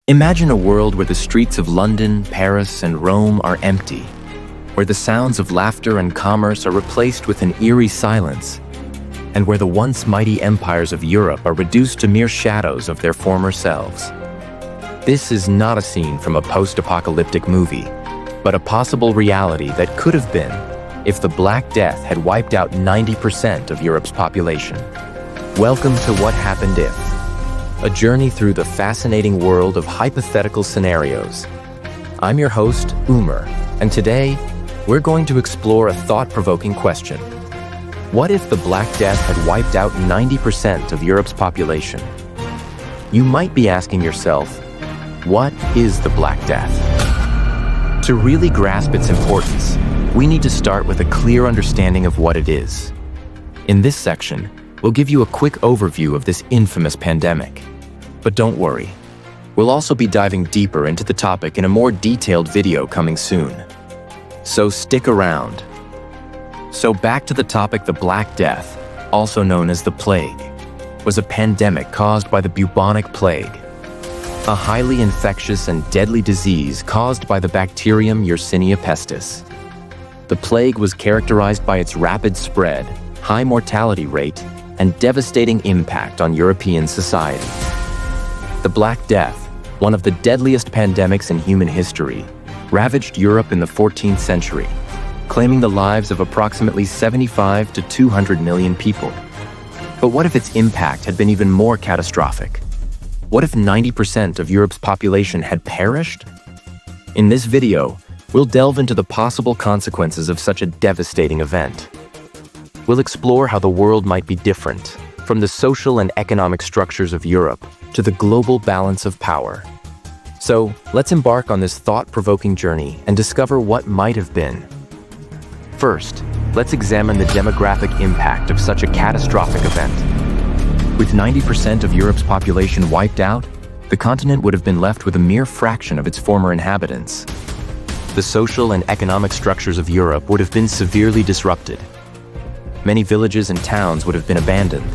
Imagine a world where the streets of London, Paris, and Rome are empty, where the sounds of laughter and commerce are replaced with an eerie silence, and where the once mighty empires of Europe are reduced to mere shadows of their former selves. This is not a scene from a post-apocalyptic movie, but a possible reality that could have been if the Black Death had wiped out 90% of Europe's population. Welcome to What Happened If, a journey through the fascinating world of hypothetical scenarios. I'm your host, Umar, and today, we're going to explore a thought-provoking question. What if the Black Death had wiped out 90% of Europe's population? You might be asking yourself, what is the Black Death? To really grasp its importance, we need to start with a clear understanding of what it is. In this section, we'll give you a quick overview of this infamous pandemic. But don't worry, we'll also be diving deeper into the topic in a more detailed video coming soon. So stick around. So back to the topic, the Black Death, also known as the Plague, was a pandemic caused by the bubonic plague, a highly infectious and deadly disease caused by the bacterium Yersinia pestis. The plague was characterized by its rapid spread, high mortality rate, and devastating impact on European society. The Black Death, one of the deadliest pandemics in human history, ravaged Europe in the 14th century, claiming the lives of approximately 75 to 200 million people. But what if its impact had been even more catastrophic? What if 90% of Europe's population had perished? In this video, we'll delve into the possible consequences of such a devastating event. We'll explore how the world might be different, from the social and economic structures of Europe to the global balance of power. So, let's embark on this thought-provoking journey and discover what might have been. First, let's examine the demographic impact of such a catastrophic event. With 90% of Europe's population wiped out, the continent would have been left with a mere fraction of its former inhabitants. The social and economic structures of Europe would have been severely disrupted. Many villages and towns would have been abandoned,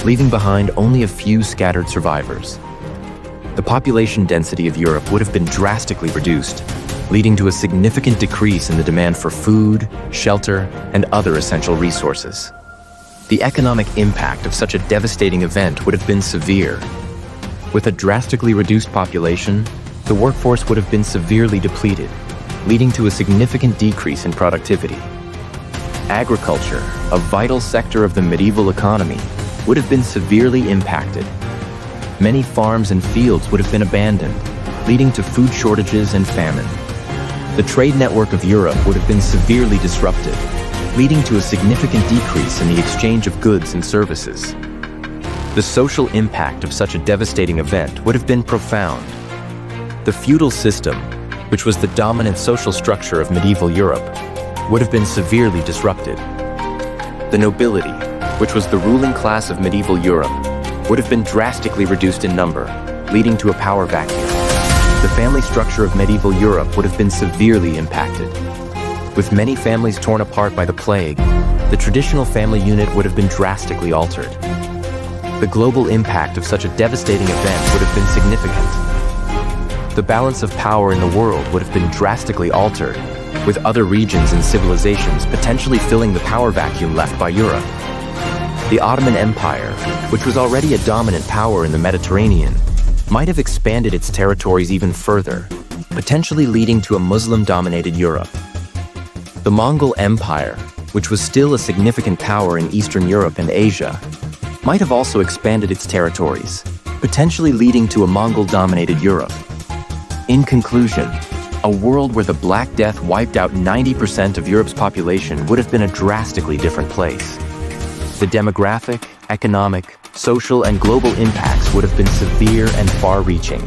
leaving behind only a few scattered survivors. The population density of Europe would have been drastically reduced, leading to a significant decrease in the demand for food, shelter, and other essential resources. The economic impact of such a devastating event would have been severe. With a drastically reduced population, the workforce would have been severely depleted, leading to a significant decrease in productivity. Agriculture, a vital sector of the medieval economy, would have been severely impacted. Many farms and fields would have been abandoned, leading to food shortages and famine. The trade network of Europe would have been severely disrupted, leading to a significant decrease in the exchange of goods and services. The social impact of such a devastating event would have been profound. The feudal system, which was the dominant social structure of medieval Europe, would have been severely disrupted. The nobility, which was the ruling class of medieval Europe, would have been drastically reduced in number, leading to a power vacuum. The family structure of medieval Europe would have been severely impacted. With many families torn apart by the plague, the traditional family unit would have been drastically altered. The global impact of such a devastating event would have been significant. The balance of power in the world would have been drastically altered, with other regions and civilizations potentially filling the power vacuum left by Europe. The Ottoman Empire, which was already a dominant power in the Mediterranean, might have expanded its territories even further, potentially leading to a Muslim-dominated Europe. The Mongol Empire, which was still a significant power in Eastern Europe and Asia, might have also expanded its territories, potentially leading to a Mongol-dominated Europe. In conclusion, a world where the Black Death wiped out 90% of Europe's population would have been a drastically different place. The demographic, economic, social, and global impacts would have been severe and far-reaching.